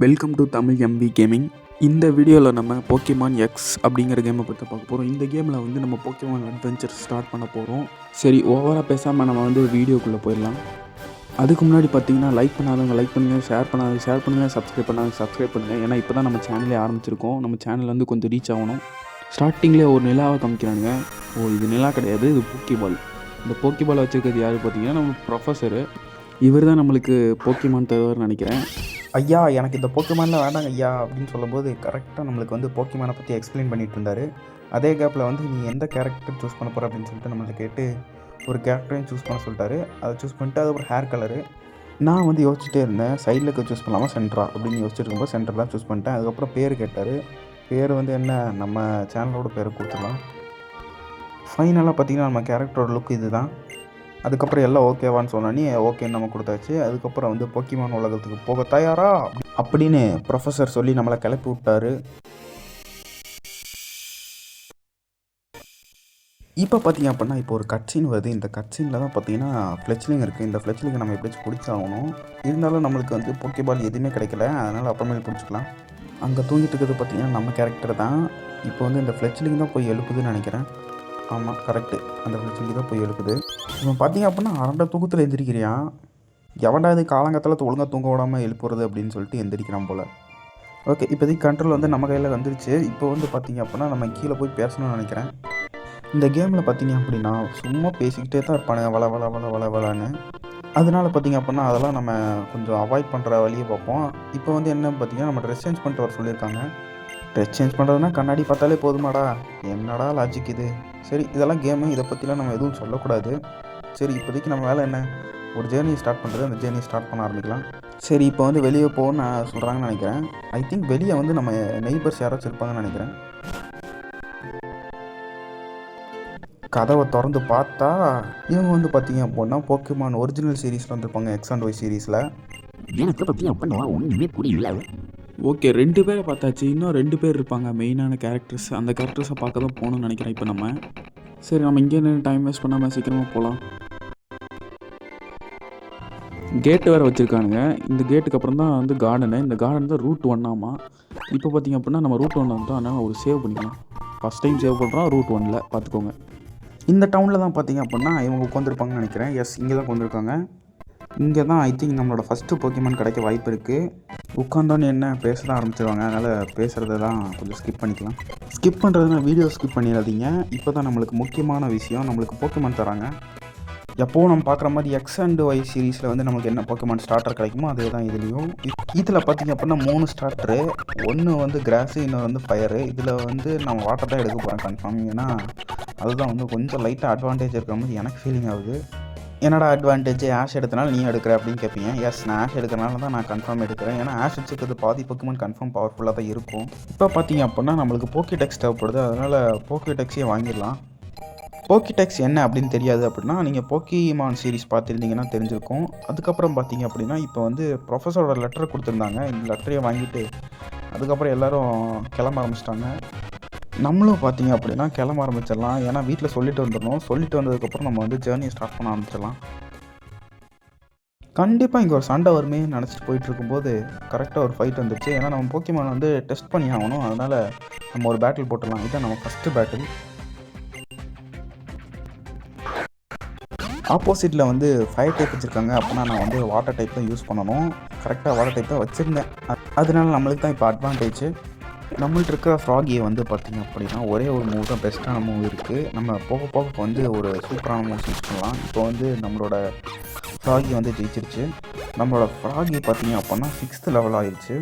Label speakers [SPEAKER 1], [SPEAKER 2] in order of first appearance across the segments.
[SPEAKER 1] Welcome to Tamil MP gaming. இந்த வீடியோவில் நம்ம போக்கிமான் எக்ஸ் அப்படிங்கிற கேமை பற்றி பார்க்க போகிறோம். இந்த கேமில் வந்து நம்ம போக்கிமான் அட்வென்ச்சர் ஸ்டார்ட் பண்ண போகிறோம். சரி, ஓவராக பேசாமல் நம்ம வந்து வீடியோக்குள்ளே போயிடலாம். அதுக்கு முன்னாடி பார்த்தீங்கன்னா லைக் பண்ணாதவங்க லைக் பண்ணுங்கள், ஷேர் பண்ணுங்கள், சப்ஸ்கிரைப் பண்ணுங்கள். ஏன்னா இப்போ தான் நம்ம சேனலே ஆரம்பிச்சிருக்கோம். நம்ம சேனல் வந்து கொஞ்சம் ரீச் ஆகணும். ஸ்டார்டிங்லேயே ஒரு நிலாவை காமிக்கிறானுங்க. இது நிலா கிடையாது, இது போக்கிபால். இந்த போக்கிபாலை வச்சுருக்கிறது யார் பார்த்தீங்கன்னா நம்ம ப்ரொஃபஸரு. இவர் தான் நம்மளுக்கு போக்கிமான் தருவார்னு நினைக்கிறேன். ஐயா, எனக்கு இந்த போக்கிமான்லாம் வேண்டாங்க ஐயா அப்படின்னு சொல்லும்போது கரெக்டாக நம்மளுக்கு வந்து போக்கிமானை பற்றி எக்ஸ்பிளைன் பண்ணிட்டு இருந்தார். அதே கேப்பில் வந்து நீ எந்த கேரக்டர் சூஸ் பண்ண போகிற அப்படின்னு சொல்லிட்டு நம்மளை கேட்டு ஒரு கேரக்டரையும் சூஸ் பண்ண சொல்லிட்டாரு. அதை சூஸ் பண்ணிட்டு அதுக்கப்புறம் ஹேர் கலரு நான் வந்து யோசிச்சுட்டே இருந்தேன், சைடில் சூஸ் பண்ணலாமா சென்டரா அப்படின்னு யோசிச்சுட்டு இருக்கும்போது சென்டர் தான் சூஸ் பண்ணிட்டேன். அதுக்கப்புறம் பேர் கேட்டார். பேர் வந்து என்ன, நம்ம சேனலோட பேரை கொடுத்துடலாம். ஃபைனலாக பார்த்தீங்கன்னா நம்ம கேரக்டரோட லுக் இது தான். அதுக்கப்புறம் எல்லாம் ஓகேவான்னு சொன்னோன்னே ஓகேன்னு நம்ம கொடுத்தாச்சு. அதுக்கப்புறம் வந்து போக்கிமான் உலகத்துக்கு போக தயாரா அப்படின்னு ப்ரொஃபஸர் சொல்லி நம்மளை கிளப்பி விட்டார். இப்போ பார்த்தீங்க அப்படின்னா இப்போ ஒரு கட்சின் வருது. இந்த கட்சினில் தான் பார்த்தீங்கன்னா ஃப்ளெச்லிங் இருக்குது. இந்த ஃப்ளெச்லிங்கை நம்ம எப்படியாச்சும் பிடிச்சாகணும். இருந்தாலும் நம்மளுக்கு வந்து போக்கிபால் எதுவுமே கிடைக்கல, அதனால் அப்புறமேல் பிடிச்சிக்கலாம். அங்கே தூங்கிட்டு இருக்கிறது பார்த்தீங்கன்னா நம்ம கேரக்டர் தான். இப்போ வந்து இந்த ஃப்ளெச்லிங் தான் போய் எழுப்புதுன்னு நினைக்கிறேன். ஆமாம், கரெக்டு, அந்த ஃப்ளெச்லிங் தான் போய் எழுப்புது. இவன் பார்த்தீங்க அப்படின்னா அரண்ட தூக்கத்தில் எந்திரிக்கிறியான். எவன்டா இது காலங்கத்தில் ஒழுங்காக தூங்க விடாமல் எழுப்புறது அப்படின்னு சொல்லிட்டு எந்திரிக்கிறான் போல். ஓகே, இப்போதைக்கு கண்ட்ரோல் வந்து நம்ம கையில் வந்துருச்சு. இப்போ வந்து பார்த்தீங்க அப்படின்னா நம்ம கீழே போய் பேசணும்னு நினைக்கிறேன். இந்த கேமில் பார்த்தீங்க அப்படின்னா சும்மா பேசிக்கிட்டே தான் இருப்பானுங்க வளன்னு. அதனால பார்த்தீங்க அப்படின்னா அதெல்லாம் நம்ம கொஞ்சம் அவாய்ட் பண்ணுற வழியை பார்ப்போம். இப்போ வந்து என்ன பார்த்தீங்கன்னா நம்ம ட்ரெஸ் சேஞ்ச் பண்ணிட்டு வர சொல்லியிருக்காங்க. ட்ரெஸ் சேஞ்ச் பண்ணுறதுனா கண்ணாடி பார்த்தாலே போதுமாடா, என்னடா லாஜிக் இது. சரி, இதெல்லாம் கேமு, இதை பற்றிலாம் நம்ம எதுவும் சொல்லக்கூடாது. சரி, இப்போதைக்கு நம்ம வேலை என்ன, ஒரு ஜேர்னியை ஸ்டார்ட் பண்ணுறது, அந்த ஜேர்னியை ஸ்டார்ட் பண்ண ஆரம்பிக்கலாம். சரி, இப்போ வந்து வெளியே போகணும்னு நான் சொல்கிறாங்கன்னு நினைக்கிறேன். ஐ திங்க் வெளியே வந்து நம்ம நெய்பர்ஸ் யாராச்சும் இருப்பாங்கன்னு நினைக்கிறேன். கதவை திறந்து பார்த்தா இவங்க வந்து பார்த்தீங்க அப்படின்னா போக்கிமான் ஒரிஜினல் சீரீஸில் வந்துருப்பாங்க, எக்ஸ் அண்ட் ஒய் சீரீஸில். எனக்கு பற்றி அப்படின்னா ஒன்றுமே புரியல. ஓகே, 2 பேரை பார்த்தாச்சு, இன்னும் 2 பேர் இருப்பாங்க மெயினான கேரக்டர்ஸ். அந்த கேரக்டர்ஸை பார்க்க தான் போகணும்னு நினைக்கிறேன் இப்போ நம்ம. சரி, நம்ம இங்கே டைம் வேஸ்ட் பண்ணாமல் சீக்கிரமாக போகலாம். கேட்டு வேறு வச்சுருக்கானுங்க. இந்த கேட்டுக்கு அப்புறம் தான் வந்து கார்டனு. இந்த கார்டன் தான் ரூட் 1 ஆமா. இப்போ பார்த்திங்க அப்படின்னா நம்ம ரூட் 1 வந்துட்டோம், அதனால் ஒரு சேவ் பண்ணிக்கலாம். ஃபஸ்ட் டைம் சேவ் பண்ணுறோம் ரூட் 1ல், பார்த்துக்கோங்க. இந்த டவுனில் தான் பார்த்திங்க அப்படின்னா இவங்க உட்காந்துருப்பாங்கன்னு நினைக்கிறேன். எஸ், இங்கே தான் உட்காந்துருக்காங்க. இங்கே தான் ஐ திங்க் நம்மளோட ஃபஸ்ட்டு போக்கிமான் கிடைக்க வாய்ப்பு இருக்குது. உட்காந்தோன்னு என்ன பேச தான் ஆரம்பிச்சிருவாங்க, அதனால் பேசுகிறதெல்லாம் கொஞ்சம் ஸ்கிப் பண்ணிக்கலாம். ஸ்கிப் பண்ணுறதுனா வீடியோ ஸ்கிப் பண்ணிடாதீங்க. இப்போ தான் நம்மளுக்கு முக்கியமான விஷயம், நம்மளுக்கு போக்கிமான் தராங்க. எப்போவும் நம்ம பார்க்குற மாதிரி எக்ஸ் அண்ட் ஒய் சீரீஸில் வந்து நமக்கு என்ன போக்கிமான் ஸ்டார்டர் கிடைக்குமோ அதே தான் இதுலேயும். இதில் பார்த்திங்க அப்படின்னா 3 ஸ்டார்டரு. ஒன்று வந்து கிராஸு, இன்னொரு வந்து ஃபயரு. இதில் வந்து நம்ம வாட்டர் தான் எடுக்க போகிறேன் கன்ஃபார்ம். ஏன்னா அதுதான் வந்து கொஞ்சம் லைட்டாக அட்வான்டேஜ் இருக்கிற மாதிரி எனக்கு ஃபீலிங் ஆகுது. என்னடா அட்வான்டேஜ், ஆஷ் எடுத்தனால நீ எடுக்கிற அப்படின்னு கேட்பீங்க. எஸ், நான் ஆஷ் எடுக்கிறனால தான் நான் கன்ஃபார்ம் எடுக்கிறேன். ஏன்னா ஆஷ் வச்சுக்கிறது பாதி போக்கிமான் கன்ஃபார்ம் பவர்ஃபுல்லாக தான் இருக்கும். இப்போ பார்த்தீங்க அப்படின்னா நம்மளுக்கு போக்கிடெக்ஸ் தேவைப்படுது, அதனால் போக்கிடெக்ஸே வாங்கிடலாம். போக்கிடெக்ஸ் என்ன அப்படின்னு தெரியாது அப்படின்னா நீங்கள் போக்கிமான் சீரீஸ் பார்த்துருந்தீங்கன்னா தெரிஞ்சிருக்கும். அதுக்கப்புறம் பார்த்தீங்க அப்படின்னா இப்போ வந்து ப்ரொஃபஸரோட லெட்டர் கொடுத்துருந்தாங்க. இந்த லெட்டரையை வாங்கிட்டு அதுக்கப்புறம் எல்லோரும் கிளம்ப ஆரம்பிச்சிட்டாங்க. நம்மளும் பார்த்தீங்க அப்படின்னா கிளம்ப ஆரம்பிச்சிடலாம். ஏன்னா வீட்டில் சொல்லிட்டு வந்துடணும். சொல்லிட்டு வந்ததுக்கப்புறம் நம்ம வந்து ஜேர்னியை ஸ்டார்ட் பண்ண ஆரம்பிச்சிடலாம். கண்டிப்பாக இங்கே ஒரு சண்டை வருமே நினச்சிட்டு போயிட்டு இருக்கும்போது கரெக்டாக ஒரு ஃபைட் வந்துச்சு. ஏன்னா நம்ம போக்கிமான் வந்து டெஸ்ட் பண்ணி ஆகணும், அதனால் நம்ம ஒரு பேட்டில் போட்டுடலாம். இதுதான் நம்ம ஃபஸ்ட்டு பேட்டில். ஆப்போசிட்டில் வந்து ஃபயர் டைப் வச்சுருக்காங்க, அப்படின்னா நான் வந்து வாட்டர் டைப் தான் யூஸ் பண்ணணும். கரெக்டாக வாட்டர் டைப் தான் வச்சுருந்தேன், அதனால நம்மளுக்கு தான் இப்போ அட்வான்டேஜ். நம்மள்ட்ட இருக்கிற ஃப்ராகியை வந்து பார்த்திங்க அப்படின்னா ஒரே ஒரு மூவ் தான் பெஸ்ட்டான மூவ் இருக்குது. நம்ம போக போக வந்து ஒரு சூப்பரான மூவ்ஸ் யூஸ் பண்ணலாம். இப்போ வந்து நம்மளோட ஃப்ராகி வந்து ஜெயிச்சிருச்சு. நம்மளோட ஃப்ராகி பார்த்திங்க அப்படின்னா 6th லெவல் ஆகிடுச்சு.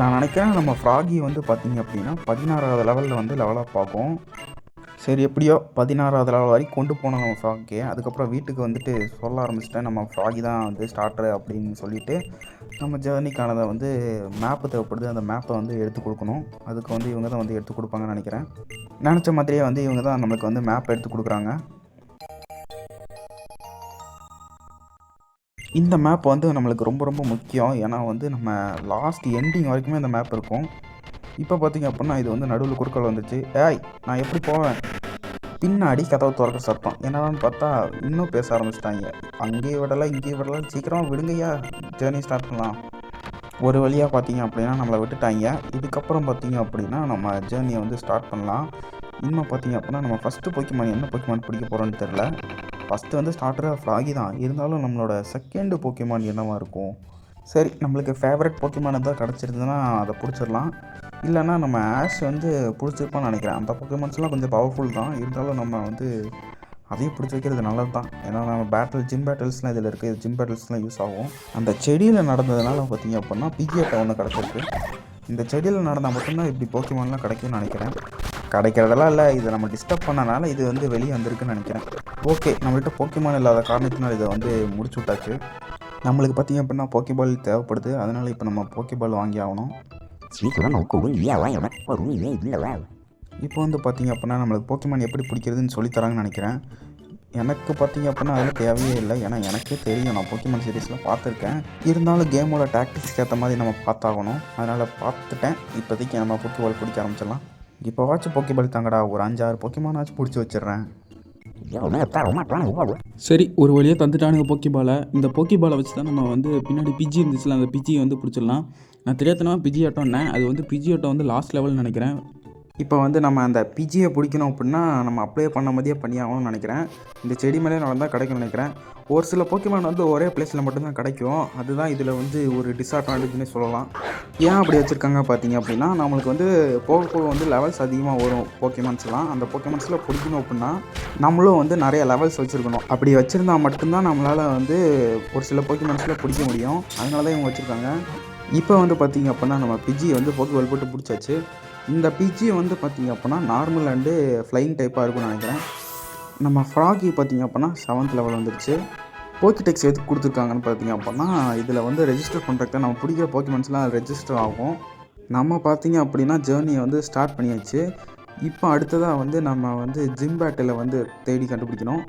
[SPEAKER 1] நான் நினைக்கிறேன் நம்ம ஃப்ராகி வந்து பார்த்திங்க அப்படின்னா 16வது லெவலில் வந்து லெவலப் ஆகும். சரி, எப்படியோ 16வது லெவல் வரைக்கும் கொண்டு போனோம் நம்ம ஃப்ராகே. அதுக்கப்புறம் வீட்டுக்கு வந்துட்டு சொல்ல ஆரம்பிச்சிட்டேன், நம்ம ஃப்ராகி தான் வந்து ஸ்டார்டரு அப்படின்னு சொல்லிவிட்டு நம்ம ஜேர்னிக்கானதை வந்து மேப்பு தேவைப்படுது, அந்த மேப்பை வந்து எடுத்து கொடுக்கணும். அதுக்கு வந்து இவங்க தான் வந்து எடுத்து கொடுப்பாங்கன்னு நினைக்கிறேன். நினச்ச மாதிரியே வந்து இவங்க தான் நம்மளுக்கு வந்து மேப் எடுத்து கொடுக்குறாங்க. இந்த மேப் வந்து நம்மளுக்கு ரொம்ப ரொம்ப முக்கியம். ஏன்னா வந்து நம்ம லாஸ்ட் எண்டிங் வரைக்குமே இந்த மேப் இருக்கும். இப்போ பார்த்திங்க அப்படின்னா இது வந்து நடுவில் குறுக்கால் வந்துச்சு. ஏய், நான் எப்படி போவேன், பின்னாடி கதவை திறக்க சத்தம். என்னடான்னு பார்த்தா இன்னும் பேச ஆரம்பிச்சிட்டாங்க. அங்கேயே விடலாம் இங்கேயே விடலாம், சீக்கிரமாக விடுங்கய்யா, ஜேர்னி ஸ்டார்ட் பண்ணலாம். ஒரு வழியாக பார்த்தீங்க அப்படின்னா நம்மளை விட்டுட்டாங்க. இதுக்கப்புறம் பார்த்தீங்க அப்படின்னா நம்ம ஜேர்னியை வந்து ஸ்டார்ட் பண்ணலாம். இன்னும் பார்த்தீங்க அப்படின்னா நம்ம ஃபஸ்ட்டு போக்கிமான் என்ன போக்கிமான் பிடிக்க போகிறோன்னு தெரில. ஃபஸ்ட்டு வந்து ஸ்டார்டராக ஃப்ராகி தான். இருந்தாலும் நம்மளோட செகண்டு போக்கிமான் என்னவாக இருக்கும்? சரி, நம்மளுக்கு ஃபேவரட் போக்கிமான் எதாவது கிடச்சிருந்ததுன்னா அதை பிடிச்சிடலாம். இல்லைன்னா நம்ம ஆஷ் வந்து பிடிச்சிருப்பான்னு நினைக்கிறேன். அந்த போக்கிமான்ஸ்லாம் கொஞ்சம் பவர்ஃபுல் தான். இருந்தாலும் நம்ம வந்து அதையும் பிடிச்சி வைக்கிறது நல்லது தான். ஏன்னா நம்ம ஜிம் பேட்டில்ஸ்லாம் இதில் இருக்குது. ஜிம் பேட்டில்ஸ்லாம் யூஸ் ஆகும். அந்த செடியில் நடந்ததுனால பார்த்தீங்க அப்படின்னா பிஜிஎட்டை ஒன்று கிடச்சிருக்கு. இந்த செடியில் நடந்தால் மட்டும்தான் இப்படி போக்கிமான்லாம் கிடைக்கும்னு நினைக்கிறேன். கிடைக்கிறதெல்லாம் இல்லை, இதை நம்ம டிஸ்டர்ப் பண்ணனால இது வந்து வெளியே வந்திருக்குன்னு நினைக்கிறேன். ஓகே, நம்மள்கிட்ட போக்கிமான் இல்லாத காரணத்தினால் இதை வந்து முடிச்சு விட்டாச்சு. நம்மளுக்கு பார்த்தீங்க அப்படின்னா போக்கிபால் தேவைப்படுது. அதனால் இப்போ நம்ம போக்கிபால் வாங்கி ஆகணும். இப்போ வந்து பார்த்தீங்க அப்படின்னா நம்மளுக்கு போக்கிமான் எப்படி பிடிக்கிறதுன்னு சொல்லித்தராங்கன்னு நினைக்கிறேன். எனக்கு பார்த்தீங்க அப்படின்னா அதில் தேவையே இல்லை. ஏன்னா எனக்கே தெரியும், நான் போக்கிமான் சீரீஸில் பார்த்துருக்கேன். இருந்தாலும் கேமோட டாக்டிக்ஸ்க்கு ஏற்ற மாதிரி நம்ம பார்த்தாகணும். அதனால் பார்த்துட்டேன். இப்போதைக்கு நம்ம போக்கிபால் பிடிக்க ஆரம்பிச்சிடலாம். இப்போ வாட்ச் போக்கிபால் தாங்கடா, ஒரு 5-6 போக்கிமானாச்சும் பிடிச்சி வச்சிடுறேன். சரி, ஒரு வழியாக தந்துட்டானுங்க போக்கிபாலை. இந்த போக்கிபாலை வச்சு தான் நம்ம வந்து பின்னாடி பிஜி இருந்துச்சுல, அந்த பிஜியை வந்து பிடிச்சிடலாம். நான் தெரியாதனமாக பிஜி ஆட்டோன்னேன். அது வந்து பிஜி ஆட்டோ வந்து லாஸ்ட் லெவல்னு நினைக்கிறேன். இப்போ வந்து நம்ம அந்த பிஜியை பிடிக்கணும் அப்படின்னா நம்ம அப்ளை பண்ண மாதிரியே பண்ணி ஆகணும்னு நினைக்கிறேன். இந்த செடி மேலே நடந்தால் கிடைக்கும்னு நினைக்கிறேன். ஒரு சில போக்கிமான் வந்து ஒரே பிளேஸில் மட்டும்தான் கிடைக்கும். அதுதான் இதில் வந்து ஒரு டிஸ்அட்வான்டேஜ்னே சொல்லலாம். ஏன் அப்படி வச்சுருக்காங்க பார்த்தீங்க அப்படின்னா, நம்மளுக்கு வந்து போக போக வந்து லெவல்ஸ் அதிகமாக வரும் போக்கிமான்ஸ்லாம். அந்த போக்கிமான்ஸில் பிடிக்கணும் அப்படின்னா நம்மளும் வந்து நிறைய லெவல்ஸ் வச்சுருக்கணும். அப்படி வச்சுருந்தா மட்டும்தான் நம்மளால் வந்து ஒரு சில போக்கிமான்ஸில் பிடிக்க முடியும். அதனால தான் இவங்க வச்சுருக்காங்க. இப்போ வந்து பார்த்திங்க அப்படின்னா நம்ம பிஜியை வந்து போக்கிபால் போட்டு பிடிச்சாச்சு. இந்த பிஜி வந்து பார்த்திங்க அப்படின்னா நார்மல் அண்டு ஃப்ளைங் டைப்பாக இருக்கும்னு நினைக்கிறேன். நம்ம ஃப்ராகி பார்த்திங்க அப்படின்னா 7th லெவல் வந்துருச்சு. போக்கிடெக்ஸ் எதுக்கு கொடுத்துருக்காங்கன்னு பார்த்திங்க அப்படின்னா இதில் வந்து ரெஜிஸ்டர் பண்ணுறதுக்கு நம்ம பிடிக்கிற போக்கிமான்ஸ்லாம் ரெஜிஸ்டர் ஆகும். நம்ம பார்த்திங்க அப்படின்னா ஜேர்னியை வந்து ஸ்டார்ட் பண்ணியாச்சு. இப்போ அடுத்ததாக வந்து நம்ம வந்து ஜிம் பேட்டில் வந்து தேடி கண்டுபிடிக்கணும்.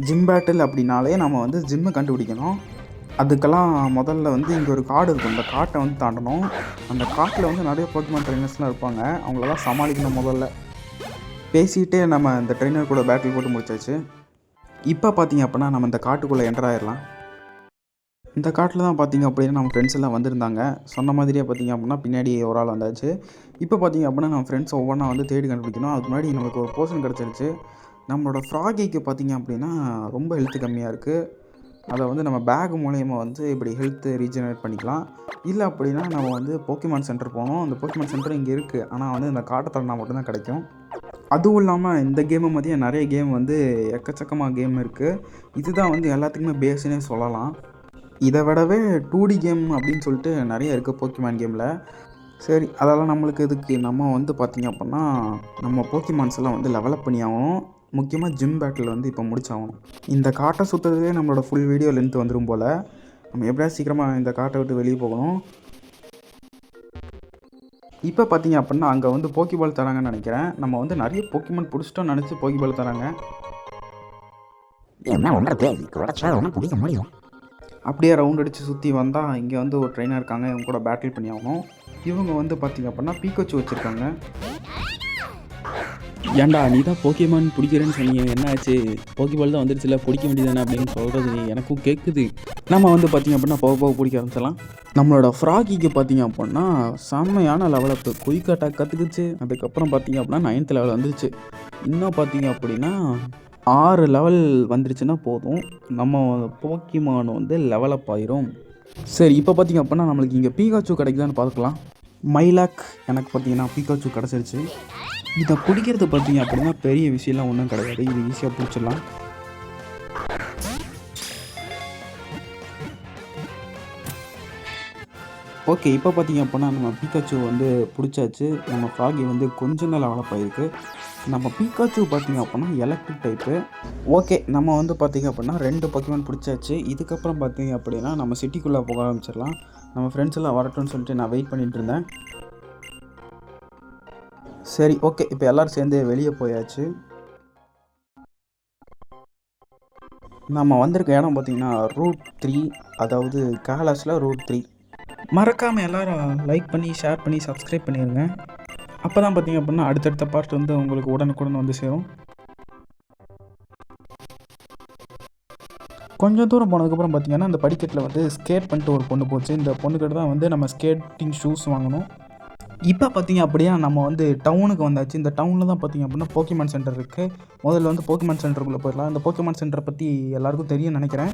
[SPEAKER 1] ஜிம் பேட்டில் அப்படின்னாலே நம்ம வந்து ஜிம்மை கண்டுபிடிக்கணும். அதுக்கெல்லாம் முதல்ல வந்து இங்கே ஒரு காடு இருக்கும். அந்த காட்டை வந்து தாண்டணும். அந்த காட்டில் வந்து நிறைய போக்கிமான் ட்ரைனர்ஸ்லாம் இருப்பாங்க. அவங்களெல்லாம் சமாளிக்கணும். முதல்ல பேசிகிட்டே நம்ம இந்த ட்ரெயினர் கூட பேட்டில் போட்டு முடிச்சாச்சு. இப்போ பார்த்திங்க அப்படின்னா நம்ம இந்த காட்டுக்குள்ளே என்டர் ஆகிடலாம். இந்த காட்டில் தான் பார்த்திங்க அப்படின்னா நம்ம ஃப்ரெண்ட்ஸ் எல்லாம் வந்திருந்தாங்க. சொன்ன மாதிரியே பார்த்திங்க அப்படின்னா பின்னாடி ஒரு ஆள் வந்தாச்சு. இப்போ பார்த்திங்க அப்படின்னா நம்ம ஃப்ரெண்ட்ஸ் ஒவ்வொன்றா வந்து தேடி கண்டுபிடிக்கணும். அதுக்கு முன்னாடி நமக்கு ஒரு போர்ஷன் கிடச்சிருச்சு. நம்மளோட ஃப்ராகிக்கு பார்த்திங்க அப்படின்னா ரொம்ப ஹெல்த்து கம்மியாக இருக்குது. அதை வந்து நம்ம பேக் மூலயமா வந்து இப்படி ஹெல்த்து ரீஜெனரேட் பண்ணிக்கலாம். இல்லை அப்படின்னா நம்ம வந்து போக்கிமான் சென்டர் போகணும். அந்த போக்கிமான் சென்டர் இங்கே இருக்குது. ஆனால் வந்து இந்த காட்டை தரனா மட்டும்தான் கிடைக்கும். அதுவும் இல்லாமல் இந்த கேமை மதிய நிறைய கேம் வந்து எக்கச்சக்கமாக கேம் இருக்குது. இதுதான் வந்து எல்லாத்துக்குமே பேஸ்னே சொல்லலாம். இதை விடவே 2D கேம் அப்படின்னு சொல்லிட்டு நிறைய இருக்குது போக்கிமான் கேமில். சரி, அதெல்லாம் நம்மளுக்கு இதுக்கு நம்ம வந்து பார்த்திங்க அப்படின்னா நம்ம போக்கிமான்ஸ் எல்லாம் வந்து லெவலப் பண்ணி ஆகணும். முக்கியமாக ஜிம் பேட்டில் வந்து இப்போ முடிச்சாகணும். இந்த காட்டை சுற்றுறதுலேயே நம்மளோட ஃபுல் வீடியோ லென்த் வந்துடும் போல். நம்ம எப்படியா சீக்கிரமாக இந்த காட்டை விட்டு வெளியே போகணும். இப்போ பார்த்திங்க அப்படின்னா அங்கே வந்து போக்கிபால் தராங்கன்னு நினைக்கிறேன். நம்ம வந்து நிறைய போக்கிமான் பிடிச்சிட்டோன்னு நினச்சி போக்கிபால் தராங்க. அப்படியே ரவுண்ட் அடித்து சுற்றி வந்தால் இங்கே வந்து ஒரு ட்ரெயினர் இருக்காங்க. இவங்க கூட பேட்டில் பண்ணி ஆகணும். இவங்க வந்து பார்த்திங்க அப்படின்னா பீக்காச்சு வச்சுருக்காங்க. ஏன்டா நீ தான் போக்கிமான் பிடிக்கிறேன்னு சொன்னீங்க, என்ன ஆச்சு? போக்கிபால் தான் வந்துருச்சுல, பிடிக்க வேண்டியதானே அப்படின்னு சொல்கிறது எனக்கும் கேட்குது. நம்ம வந்து பார்த்திங்க அப்படின்னா போக போக பிடிக்க ஆரம்பிச்சிடலாம். நம்மளோட ஃப்ராகிக்கு பார்த்திங்க அப்படின்னா செம்மையான லெவலப்பு குயிக் அட்டாக் கற்றுக்குச்சு. அதுக்கப்புறம் பார்த்திங்க அப்படின்னா 9th லெவல் வந்துருச்சு. இன்னும் பார்த்திங்க அப்படின்னா 6 லெவல் வந்துருச்சுன்னா போதும், நம்ம போக்கிமான் வந்து லெவலப் ஆயிரும். சரி, இப்போ பார்த்திங்க அப்படின்னா நம்மளுக்கு இங்கே பீகாச்சு கிடைக்குதான்னு பார்க்கலாம். மைலாக் எனக்கு பார்த்திங்கன்னா பீகாச்சு கிடச்சிருச்சு. இதை பிடிக்கிறது பார்த்திங்க அப்படின்னா பெரிய விஷயம்லாம் ஒன்றும் கிடையாது. இது ஈஸியாக பிடிச்சிடலாம். ஓகே, இப்போ பார்த்திங்க அப்படின்னா நம்ம பீக்காச்சு வந்து பிடிச்சாச்சு. நம்ம ஃப்ராகி வந்து கொஞ்சம் தான் லெவலப் ஆகிருக்கு. நம்ம பீக்காச்சு பார்த்திங்க அப்படின்னா எலக்ட்ரிக் டைப்பு. ஓகே, நம்ம வந்து பார்த்திங்க அப்படின்னா 2 போக்கிமான் பிடிச்சாச்சு. இதுக்கப்புறம் பார்த்திங்க அப்படின்னா நம்ம சிட்டிக்குள்ளே போக ஆரம்பிச்சிடலாம். நம்ம ஃப்ரெண்ட்ஸ் எல்லாம் வரட்டும்னு சொல்லிட்டு நான் வெயிட் பண்ணிகிட்டு இருந்தேன். சரி, ஓகே, இப்போ எல்லோரும் சேர்ந்து வெளியே போயாச்சு. நம்ம வந்திருக்க இடம் பார்த்திங்கன்னா ரூட் 3, அதாவது கேலாஸில் ரூட் 3. மறக்காமல் எல்லோரும் லைக் பண்ணி ஷேர் பண்ணி சப்ஸ்கிரைப் பண்ணிடுங்க. அப்போ தான் பார்த்திங்க அப்படின்னா அடுத்தடுத்த பார்ட் வந்து உங்களுக்கு உடனுக்குடன் வந்து சேரும். கொஞ்சம் தூரம் போனதுக்கப்புறம் பார்த்திங்கன்னா அந்த படிக்கட்டில் வந்து ஸ்கேட் பண்ணிட்டு ஒரு பொண்ணு போச்சு. இந்த பொண்ணுக்கிட்ட தான் வந்து நம்ம ஸ்கேட்டிங் ஷூஸ் வாங்கணும். இப்போ பார்த்திங்க அப்படியே நம்ம வந்து டவுனுக்கு வந்தாச்சு. இந்த டவுனில் தான் பார்த்திங்க அப்படின்னா போக்கிமான் சென்டர் இருக்குது. முதல்ல வந்து போக்கிமான் சென்டருக்குள்ளே போயிடலாம். இந்த போக்கிமான் சென்டரை பற்றி எல்லாருக்கும் தெரியும்னு நினைக்கிறேன்.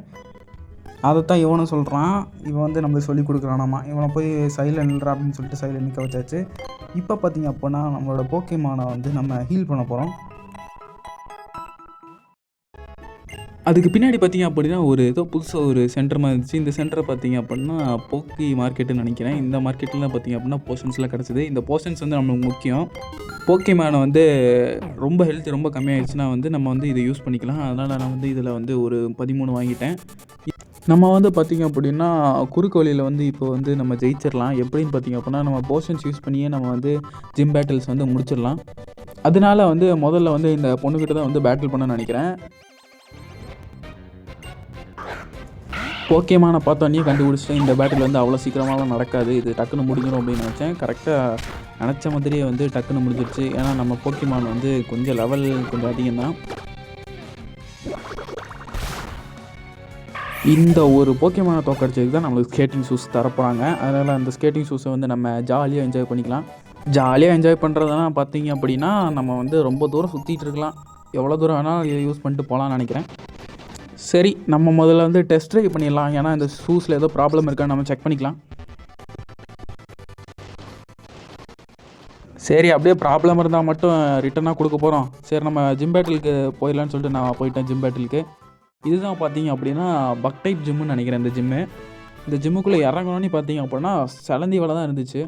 [SPEAKER 1] அதைத்தான் இவனும் சொல்கிறான். இவன் வந்து நம்மளுக்கு சொல்லி கொடுக்குறானாமா. இவனை போய் சைடில் நில்றா அப்படின்னு சொல்லிட்டு சைடில் நிற்க வச்சாச்சு. இப்போ பார்த்திங்க அப்படின்னா நம்மளோட போக்கிமானை வந்து நம்ம ஹீல் பண்ண போகிறோம். அதுக்கு பின்னாடி பார்த்திங்க அப்படின்னா ஏதோ புதுசாக ஒரு சென்டர் மாதிரி இருந்துச்சு. இந்த சென்டரை பார்த்திங்க அப்படின்னா போக்கி மார்க்கெட்டுன்னு நினைக்கிறேன். இந்த மார்க்கெட்டில் பார்த்திங்க அப்படின்னா போர்ஷன்ஸ்லாம் கிடச்சிது. இந்த போர்ஷன்ஸ் வந்து நம்மளுக்கு முக்கியம். போக்கிமானை வந்து ரொம்ப ஹெல்த் ரொம்ப கம்மியாகிடுச்சுன்னா வந்து நம்ம வந்து இதை யூஸ் பண்ணிக்கலாம். அதனால் நான் வந்து இதில் வந்து ஒரு 13 வாங்கிட்டேன். நம்ம வந்து பார்த்திங்க அப்படின்னா குறுக்கு வழியில் வந்து இப்போ வந்து நம்ம ஜெயிச்சிடலாம். எப்படின்னு பார்த்திங்க அப்படின்னா நம்ம போர்ஷன்ஸ் யூஸ் பண்ணியே நம்ம வந்து ஜிம் பேட்டில்ஸ் வந்து முடிச்சிடலாம். அதனால வந்து முதல்ல வந்து இந்த பொண்ணுக்கிட்ட தான் வந்து பேட்டில் பண்ண நினைக்கிறேன். போக்கிமானை பார்த்தோன்னே கண்டுபிடிச்சிட்டேன். இந்த பேட்டில் வந்து அவ்வளோ சீக்கிரமாகலாம் நடக்காது, இது டக்குன்னு முடிஞ்சிடும் அப்படின்னு நினச்சேன். கரெக்டாக நினச்ச மாதிரியே வந்து டக்குன்னு முடிஞ்சிருச்சு. ஏன்னா நம்ம போக்கிமான் வந்து கொஞ்சம் லெவல் கொஞ்சம் அதிகம்தான். இந்த ஒரு போக்கிமானை தோக்கடிச்சதுக்கு தான் நம்மளுக்கு ஸ்கேட்டிங் ஷூஸ் தரப்போகிறாங்க. அதனால் அந்த ஸ்கேட்டிங் ஷூஸை வந்து நம்ம ஜாலியாக என்ஜாய் பண்ணிக்கலாம். ஜாலியாக என்ஜாய் பண்ணுறதுனா பார்த்திங்க அப்படின்னா நம்ம வந்து ரொம்ப தூரம் சுற்றிட்டு இருக்கலாம். எவ்வளோ தூரம் வேணால் இதை யூஸ் பண்ணிட்டு போகலான்னு நினைக்கிறேன். சரி, நம்ம முதல்ல வந்து டெஸ்ட் ட்ரைவ் பண்ணிடலாம். ஏன்னா இந்த ஷூஸில் ஏதோ ப்ராப்ளம் இருக்கான்னு நம்ம செக் பண்ணிக்கலாம். சரி, அப்படியே ப்ராப்ளம் இருந்தால் மட்டும் ரிட்டனாக கொடுக்க போகிறோம். சரி, நம்ம ஜிம் பேட்டிலுக்கு போயிடலான்னு சொல்லிட்டு நான் போயிட்டேன் ஜிம் பேட்டிலுக்கு. இதுதான் பார்த்தீங்க அப்படின்னா பக் டைப் ஜிம்முன்னு நினைக்கிறேன். இந்த ஜிம்மு, இந்த ஜிம்முக்குள்ளே இறங்கணும்னு பார்த்தீங்க அப்படின்னா சலந்தி வேலை தான் இருந்துச்சு.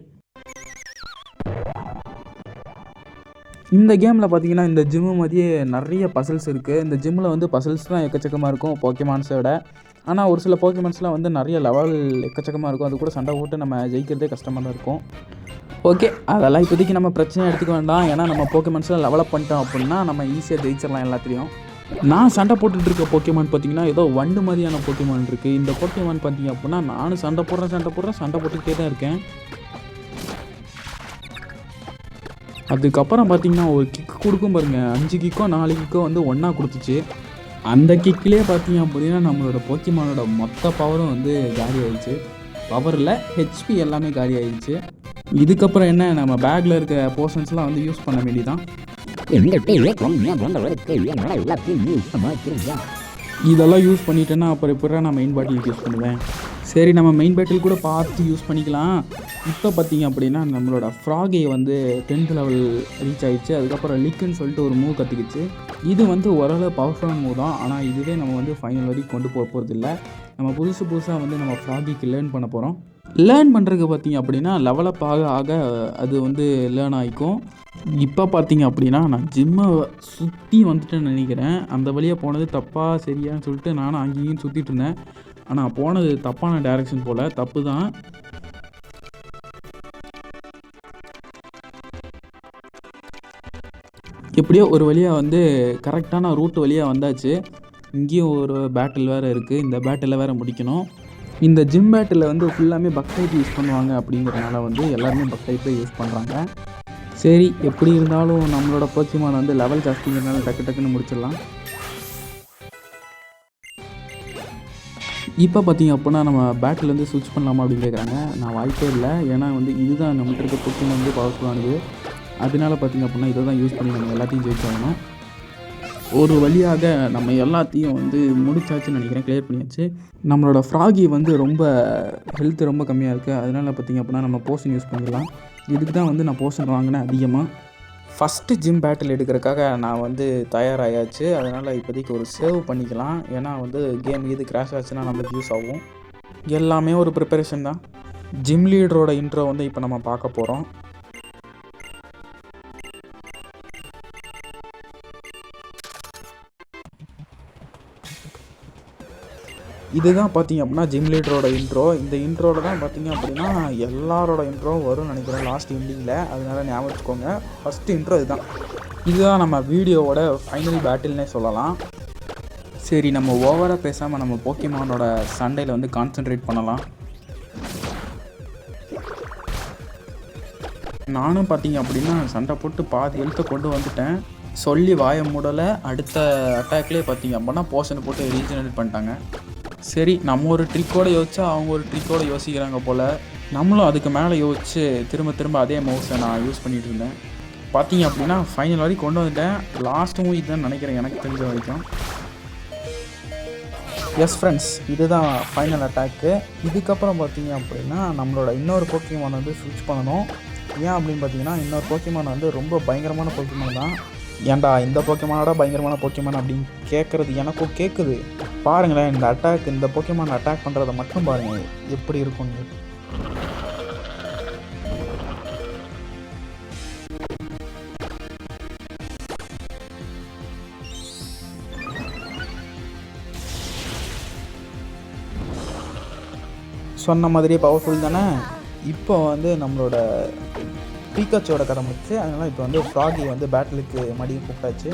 [SPEAKER 1] இந்த கேமில் பார்த்தீங்கன்னா இந்த ஜிம்மு மாதிரியே நிறைய பசில்ஸ் இருக்குது. இந்த ஜிம்மில் வந்து பசில்ஸ் தான் எக்கச்சக்கமாக இருக்கும் போக்கிமான்ஸை விட. ஆனால் ஒரு சில போக்கிமான்ஸ்லாம் வந்து நிறைய லெவல் எக்கச்சக்கமாக இருக்கும். அது கூட சண்டை போட்டு நம்ம ஜெயிக்கிறதே கஷ்டமாக தான் இருக்கும். ஓகே, அதெல்லாம் இப்போதைக்கு நம்ம பிரச்சனை எடுத்துக்க வேண்டாம். ஏன்னா நம்ம போக்கிமான்ஸில் லெவலப் பண்ணிட்டோம் அப்படின்னா நம்ம ஈஸியாக ஜெயிச்சிடலாம் எல்லாத்துலேயும். நான் சண்டை போட்டுட்டு இருக்க போக்கிமான் பார்த்தீங்கன்னா ஏதோ வண்டு மாதிரியான போக்கிமான் இருக்குது. இந்த போக்கிமான் பார்த்தீங்க அப்படின்னா நானும் சண்டை போட்டுக்கிட்டே தான் இருக்கேன். அதுக்கப்புறம் பார்த்திங்கன்னா ஒரு கிக்கு கொடுக்கும் பாருங்கள். 5 கிக்கோ 4 கிக்கோ வந்து ஒன்றா கொடுத்துச்சு. அந்த கிக்கிலே பார்த்திங்க அப்படின்னா நம்மளோட போக்கிமானோட மொத்த பவரும் வந்து காலி ஆகிடுச்சு. பவரில் ஹெச்பி எல்லாமே காலி ஆகிடுச்சு. இதுக்கப்புறம் என்ன, நம்ம பேக்கில் இருக்க போர்ஷன்ஸ்லாம் வந்து யூஸ் பண்ண வேண்டியதான். இதெல்லாம் யூஸ் பண்ணிட்டேன்னா அப்புறம் எப்படா நான் மெயின் பாட்டிலுக்கு யூஸ் பண்ணுவேன். சரி, நம்ம மெயின் பேட்டில் கூட பார்த்து யூஸ் பண்ணிக்கலாம். இப்போ பார்த்திங்க அப்படின்னா நம்மளோட ஃப்ராகை வந்து 10th லெவல் ரீச் ஆகிடுச்சு. அதுக்கப்புறம் லிக்குன்னு சொல்லிட்டு ஒரு மூவ் கற்றுக்கிச்சு. இது வந்து ஓரளவு பவர்ஃபுல்லான மூவ் தான். ஆனால் இதுவே நம்ம வந்து ஃபைனல் வரைக்கும் கொண்டு போக போகிறதில்ல. நம்ம புதுசாக வந்து நம்ம ஃப்ராகிக்கு லேர்ன் பண்ண போகிறோம். லேர்ன் பண்ணுறதுக்கு பார்த்திங்க அப்படின்னா லெவலப் ஆக அது வந்து லேர்ன் ஆகிக்கும். இப்போ பார்த்திங்க அப்படின்னா நான் ஜிம்மை சுற்றி வந்துட்டேன்னு நினைக்கிறேன். அந்த வழியாக போனது தப்பாக சரியான்னு சொல்லிட்டு நானும் அங்கேயும் சுற்றிட்டு இருந்தேன். ஆனால் போனது தப்பான டைரெக்ஷன் போல், தப்பு தான். எப்படியோ ஒரு வழியாக வந்து கரெக்டான ரூட் வழியாக வந்தாச்சு. இங்கேயும் ஒரு பேட்டில் வேறு இருக்குது. இந்த பேட்டில் வேறு முடிக்கணும். இந்த ஜிம் பேட்டில் வந்து ஃபுல்லாமே பக் டைப் யூஸ் பண்ணுவாங்க. அப்படிங்கிறதுனால வந்து எல்லாருமே பக் டைப்பே யூஸ் பண்ணுறாங்க. சரி, எப்படி இருந்தாலும் நம்மளோட போக்கிமான் வந்து லெவல் ஜாஸ்திங்கிறதுனால டக்குன்னு முடிச்சிடலாம். இப்போ பார்த்திங்க அப்படின்னா நம்ம பேட்டில் வந்து ஸ்விட்ச் பண்ணலாமா அப்படின்னு கேட்குறாங்க. நான் வாய்ப்பே இல்லை. ஏன்னா வந்து இதுதான் நம்மகிட்ட இருக்க போக்கிமான் வந்து பவர்ஃபுல்லானது. அதனால பார்த்திங்க அப்படின்னா இதை தான் யூஸ் பண்ணி நம்ம எல்லாத்தையும் ஜெயிச்சாகணும். ஒரு வழியாக நம்ம எல்லாத்தையும் வந்து முடிச்சாச்சுன்னு நினைக்கிறேன். கிளியர் பண்ணியாச்சு. நம்மளோட ஃப்ராகி வந்து ரொம்ப ஹெல்த்து ரொம்ப கம்மியாக இருக்குது. அதனால் பார்த்திங்க அப்படின்னா நம்ம போஷன் யூஸ் பண்ணிடலாம். இதுக்கு தான் வந்து நான் போஷன் வாங்கினேன் அதிகமாக. ஃபஸ்ட்டு ஜிம் பேட்டில் எடுக்கிறதுக்காக நான் வந்து தயாராகியாச்சு. அதனால் இப்போதைக்கு ஒரு சேவ் பண்ணிக்கலாம். ஏன்னா வந்து கேம் இது கிராஷ் ஆச்சுன்னா நம்மளுக்கு யூஸ் ஆகும். எல்லாமே ஒரு ப்ரிப்பரேஷன் தான். ஜிம் லீடரோட இன்ட்ரோ வந்து இப்போ நம்ம பார்க்க போகிறோம். இதுதான் பார்த்திங்க அப்படின்னா ஜிம் லீடரோட இன்ட்ரோ. இந்த இன்ட்ரோவில் தான் பார்த்திங்க அப்படின்னா எல்லாரோட இன்ட்ரோவும் வரும்னு நினைக்கிறேன் லாஸ்ட் எண்டிங்கில். அதனால ஞாபகம் வச்சுக்கோங்க. ஃபஸ்ட்டு இன்ட்ரோ இதுதான் நம்ம வீடியோவோட ஃபைனல் பேட்டில்னே சொல்லலாம். சரி, நம்ம ஓவராக பேசாமல் நம்ம போக்கிமானோட சண்டையில் வந்து கான்சென்ட்ரேட் பண்ணலாம். நானும் பார்த்திங்க அப்படின்னா சண்டை போட்டு பாதி ஹெல்த்தை கொண்டு வந்துட்டேன். சொல்லி வாய மூடலை. அடுத்த அட்டாக்லேயே பார்த்திங்க அப்படின்னா போஷனை போட்டு ரீஜெனரேட் பண்ணிட்டாங்க. சரி, நம்ம ஒரு ட்ரிக்கோடு யோசிச்சா அவங்க ஒரு ட்ரிக்கோடு யோசிக்கிறாங்க போல். நம்மளும் அதுக்கு மேலே யோசிச்சு திரும்ப அதே மவுஸை நான் யூஸ் பண்ணிகிட்டு இருந்தேன். பார்த்தீங்க அப்படின்னா ஃபைனல் வரைக்கும் கொண்டு வந்துட்டேன். லாஸ்ட் மூவி தான் நினைக்கிறேன் எனக்கு தெரிஞ்ச வரைக்கும். எஸ் ஃப்ரெண்ட்ஸ், இதுதான் ஃபைனல் அட்டாக்கு. இதுக்கப்புறம் பார்த்தீங்க அப்படின்னா நம்மளோட இன்னொரு போக்கிமான் வந்து ஸ்விட்ச் பண்ணணும். ஏன் அப்படின்னு பார்த்தீங்கன்னா இன்னொரு போக்கிமான் வந்து ரொம்ப பயங்கரமான போக்கிமான் தான். ஏன்டா இந்த போக்கிமானோட பயங்கரமான போக்கிமான் அப்படின்னு கேட்குறது எனக்கும் கேட்குது. பாருங்களேன், இந்த அட்டாக், இந்த போக்கிமான் அட்டாக் பண்ணுறதை மட்டும் பாருங்கள் எப்படி இருக்கும்னு. சொன்ன மாதிரியே பவர்ஃபுல் தானே. இப்போ வந்து நம்மளோட பீக்காச்சோட கதை முடிச்சு, அதனால் இப்போ வந்து ஃப்ராகி வந்து பேட்டிலுக்கு மடியும் கூப்பிட்டாச்சு.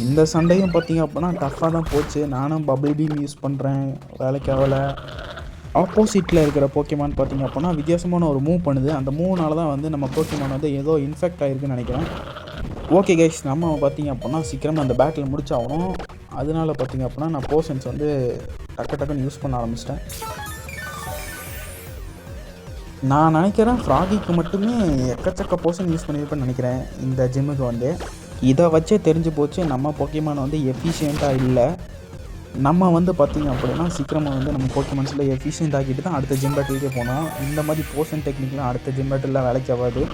[SPEAKER 1] இந்த சண்டையும் பார்த்திங்க அப்படின்னா டஃப்பாக தான் போச்சு. நானும் பபிள் பீம் யூஸ் பண்ணுறேன், வேலைக்கு ஆகலை. ஆப்போசிட்டில் இருக்கிற போக்கிமான் பார்த்திங்க அப்படின்னா வித்தியாசமான ஒரு மூவ் பண்ணுது. அந்த மூவ்னால தான் வந்து நம்ம போக்கிமான் வந்து ஏதோ இன்ஃபெக்ட் ஆகிருக்குன்னு நினைக்கிறேன். ஓகே கைஸ், நம்ம பார்த்திங்க அப்படின்னா சீக்கிரமாக அந்த பேட்டில் முடிச்சாகணும். அதனால பார்த்திங்க அப்படின்னா நான் போர்ஷன்ஸ் வந்து டக்குன்னு யூஸ் பண்ண ஆரம்பிச்சிட்டேன். நான் நினைக்கிறேன் ஃப்ராகிக்கு மட்டுமே எக்கச்சக்க போர்ஷன் யூஸ் பண்ணியிருப்பேன்னு நினைக்கிறேன் இந்த ஜிம்முக்கு வந்து. இதை வச்சே தெரிஞ்சு போச்சு நம்ம போக்கிமான் வந்து எஃபிஷியண்ட்டாக இல்லை. நம்ம வந்து பார்த்திங்க அப்படின்னா சீக்கிரமாக வந்து நம்ம போக்கிமான்ஸில் எஃபிஷியண்ட் ஆக்கிட்டு தான் அடுத்த ஜிம் பேட்டிலுக்கே போனோம். இந்த மாதிரி போர்ஷன் டெக்னிக்லாம் அடுத்த ஜிம் பேட்டிலாம் வேலைக்கு ஆகாது.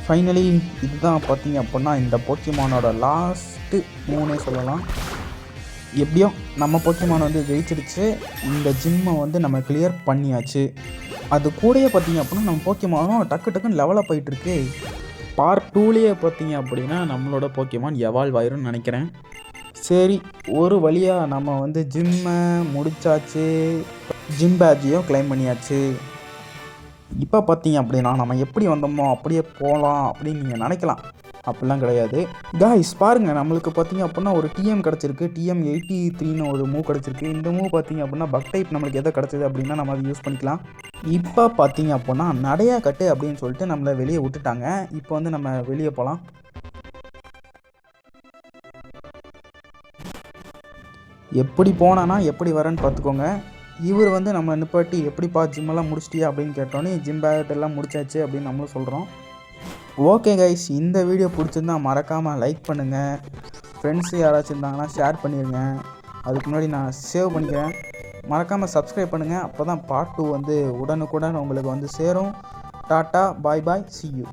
[SPEAKER 1] ஃபைனலி இதுதான் பார்த்திங்க அப்படின்னா இந்த போக்கிமானோட லாஸ்ட்டு மூணே சொல்லலாம். எப்படியோ நம்ம போக்கிமான் வந்து ஜெயிச்சிருச்சு. இந்த ஜிம்மை வந்து நம்ம கிளியர் பண்ணியாச்சு. அது கூடயே பார்த்திங்க அப்படின்னா நம்ம போக்கிமானும் டக்குன்னு லெவலப் ஆகிட்டுருக்கு. பார்ட் 2லேயே பார்த்திங்க அப்படின்னா நம்மளோட போக்கிமான் எவால்வ் ஆயிரும்னு நினைக்கிறேன். சரி, ஒரு வழியாக நம்ம வந்து ஜிம்மை முடித்தாச்சு, ஜிம் பேட்ஜையும் கிளைம் பண்ணியாச்சு. இப்போ பார்த்திங்க அப்படின்னா நம்ம எப்படி வந்தோமோ அப்படியே போகலாம் அப்படின்னு நீங்கள் நினைக்கலாம். அப்படிலாம் கிடையாது காய்ஸ். பாருங்கள், நம்மளுக்கு பார்த்திங்க அப்படின்னா ஒரு டிஎம் கிடச்சிருக்கு. TM83ன்னு ஒரு மூவ் கிடச்சிருக்கு. இந்த மூவ் பார்த்திங்க அப்படின்னா பக் டைப் நம்மளுக்கு எதை கிடச்சிது அப்படின்னா நம்ம அதை யூஸ் பண்ணிக்கலாம். இப்போ பார்த்திங்க அப்படின்னா நடையா கட்டு அப்படின்னு சொல்லிட்டு நம்மளை வெளியே விட்டுட்டாங்க. இப்போ வந்து நம்ம வெளியே போகலாம். எப்படி போனான்னா எப்படி வரேன்னு பார்த்துக்கோங்க. இவர் வந்து நம்ம நிப்பாட்டி எப்படிப்பா ஜிம்மெல்லாம் முடிச்சிட்டியா அப்படின்னு கேட்டோன்னே ஜிம் பேட் எல்லாம் முடிச்சாச்சு அப்படின்னு நம்மளும் சொல்கிறோம். ஓகே கைஸ், இந்த வீடியோ பிடிச்சிருந்தா மறக்காமல் லைக் பண்ணுங்கள். ஃப்ரெண்ட்ஸு யாராச்சும் இருந்தாங்கன்னா ஷேர் பண்ணிடுங்க. அதுக்கு முன்னாடி நான் சேவ் பண்ணிக்கிறேன். மறக்காமல் சப்ஸ்கிரைப் பண்ணுங்கள். அப்போ தான் பார்ட் 2 வந்து உடனுக்குடன் உங்களுக்கு வந்து சேரும். Tata, bye bye, see you.